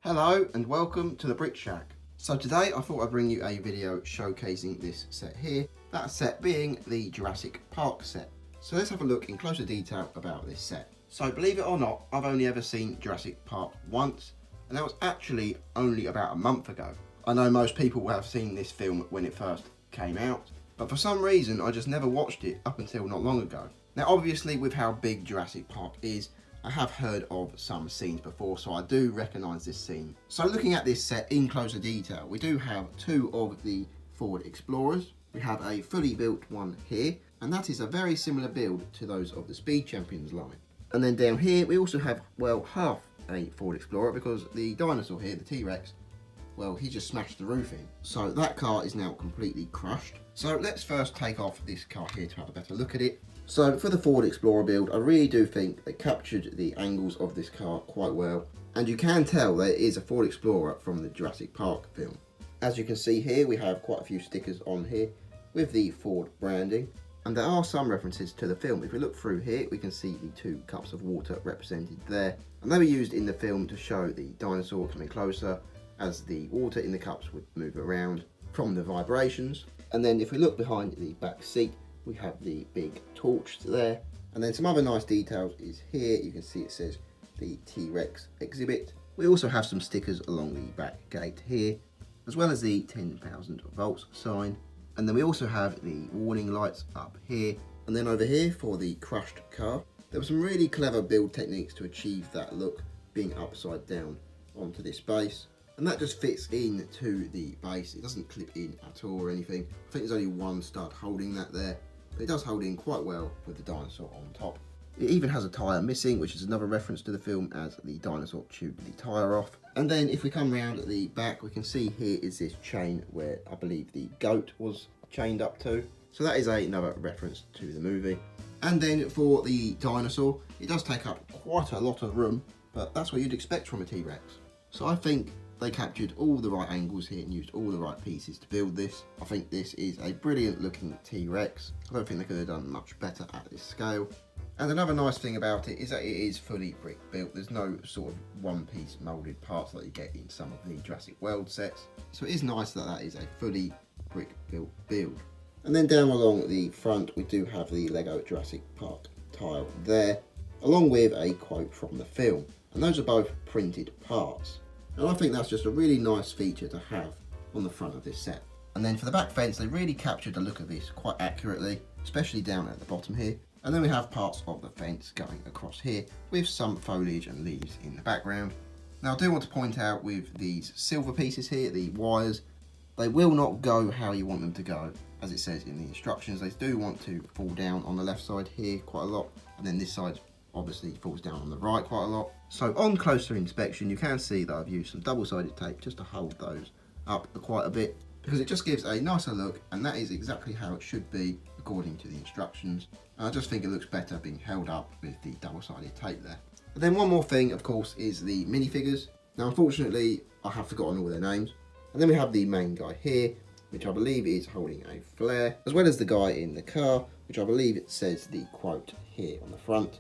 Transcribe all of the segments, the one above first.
Hello and welcome to the Brick Shack. So today I thought I'd bring you a video showcasing this set here, that set being the Jurassic Park set. So let's have a look in closer detail about this set. So believe it or not, I've only ever seen Jurassic Park once, and that was actually only about a month ago. I know most people will have seen this film when it first came out, but for some reason I just never watched it up until not long ago. Now obviously with how big Jurassic Park is, I have heard of some scenes before, so I do recognise this scene. So looking at this set in closer detail, we do have two of the Ford Explorers. We have a fully built one here, and that is a very similar build to those of the Speed Champions line. And then down here we also have, well, half a Ford Explorer, because the dinosaur here, the T-Rex, well, he just smashed the roof in. So that car is now completely crushed. So let's first take off this car here to have a better look at it. So for the Ford Explorer build, I really do think they captured the angles of this car quite well. And you can tell there is a Ford Explorer from the Jurassic Park film. As you can see here, we have quite a few stickers on here with the Ford branding. And there are some references to the film. If we look through here, we can see the 2 cups of water represented there. And they were used in the film to show the dinosaur coming closer as the water in the cups would move around from the vibrations. And then if we look behind the back seat, we have the big torch there. And then some other nice details is here. You can see it says the T-Rex exhibit. We also have some stickers along the back gate here, as well as the 10,000 volts sign. And then we also have the warning lights up here. And then over here for the crushed car, there were some really clever build techniques to achieve that look, being upside down onto this base. And that just fits into the base. It doesn't clip in at all or anything. I think there's only one stud holding that there. But it does hold in quite well with the dinosaur on top. It even has a tyre missing, which is another reference to the film, as the dinosaur chewed the tyre off. And then if we come around at the back, we can see here is this chain where I believe the goat was chained up to. So that is another reference to the movie. And then for the dinosaur, it does take up quite a lot of room, but that's what you'd expect from a T-Rex. So I think they captured all the right angles here and used all the right pieces to build this. I think this is a brilliant looking T-Rex. I don't think they could have done much better at this scale. And another nice thing about it is that it is fully brick built. There's no sort of one piece moulded parts like you get in some of the Jurassic World sets. So it is nice that that is a fully brick built build. And then down along the front we do have the Lego Jurassic Park tile there, along with a quote from the film. And those are both printed parts. And I think that's just a really nice feature to have on the front of this set. And then for the back fence, they really captured the look of this quite accurately, especially down at the bottom here. And then we have parts of the fence going across here with some foliage and leaves in the background. Now I do want to point out with these silver pieces here, the wires, they will not go how you want them to go. As it says in the instructions, they do want to fall down on the left side here quite a lot. And then this side obviously falls down on the right quite a lot. So on closer inspection, you can see that I've used some double-sided tape just to hold those up quite a bit, because it just gives a nicer look, and that is exactly how it should be according to the instructions. And I just think it looks better being held up with the double-sided tape there. But then one more thing, of course, is the minifigures. Now unfortunately, I have forgotten all their names. And then we have the main guy here, which I believe is holding a flare, as well as the guy in the car, which I believe it says the quote here on the front.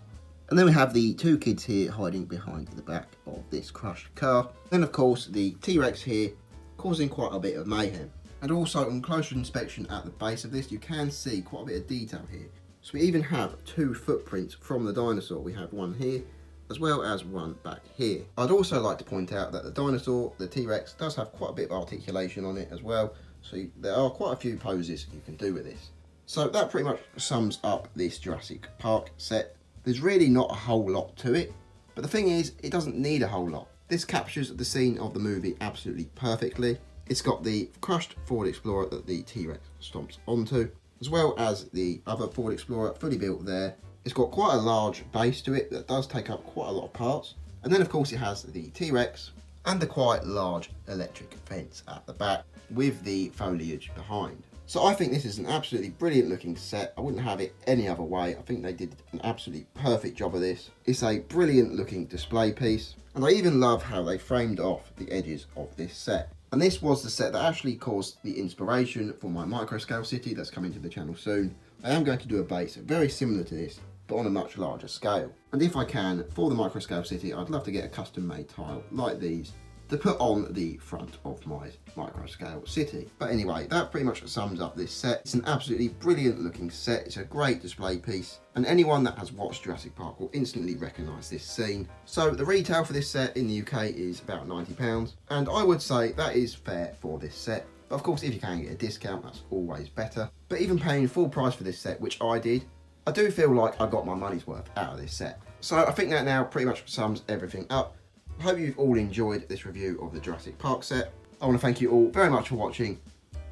And then we have the 2 kids here hiding behind the back of this crushed car. Then of course the T-Rex here causing quite a bit of mayhem. And also on closer inspection at the base of this, you can see quite a bit of detail here. So we even have 2 footprints from the dinosaur. We have one here as well as one back here. I'd also like to point out that the dinosaur, the T-Rex, does have quite a bit of articulation on it as well. So there are quite a few poses you can do with this. So that pretty much sums up this Jurassic Park set. There's really not a whole lot to it, but the thing is, it doesn't need a whole lot. This captures the scene of the movie absolutely perfectly. It's got the crushed Ford Explorer that the T-Rex stomps onto, as well as the other Ford Explorer fully built there. It's got quite a large base to it that does take up quite a lot of parts. And then of course it has the T-Rex and the quite large electric fence at the back with the foliage behind. So I think this is an absolutely brilliant looking set. I wouldn't have it any other way. I think they did an absolutely perfect job of this. It's a brilliant looking display piece. And I even love how they framed off the edges of this set. And this was the set that actually caused the inspiration for my microscale city that's coming to the channel soon. I am going to do a base very similar to this, but on a much larger scale. And if I can, for the microscale city, I'd love to get a custom made tile like these to put on the front of my micro scale city. But anyway, that pretty much sums up this set. It's an absolutely brilliant looking set. It's a great display piece, and anyone that has watched Jurassic Park will instantly recognise this scene. So the retail for this set in the UK is about £90, and I would say that is fair for this set. But of course, if you can get a discount, that's always better. But even paying full price for this set, which I did, I do feel like I got my money's worth out of this set. So I think that now pretty much sums everything up. I hope you've all enjoyed this review of the Jurassic Park set. I want to thank you all very much for watching,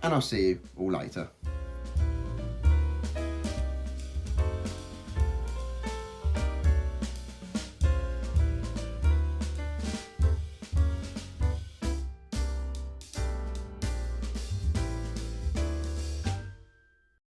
and I'll see you all later.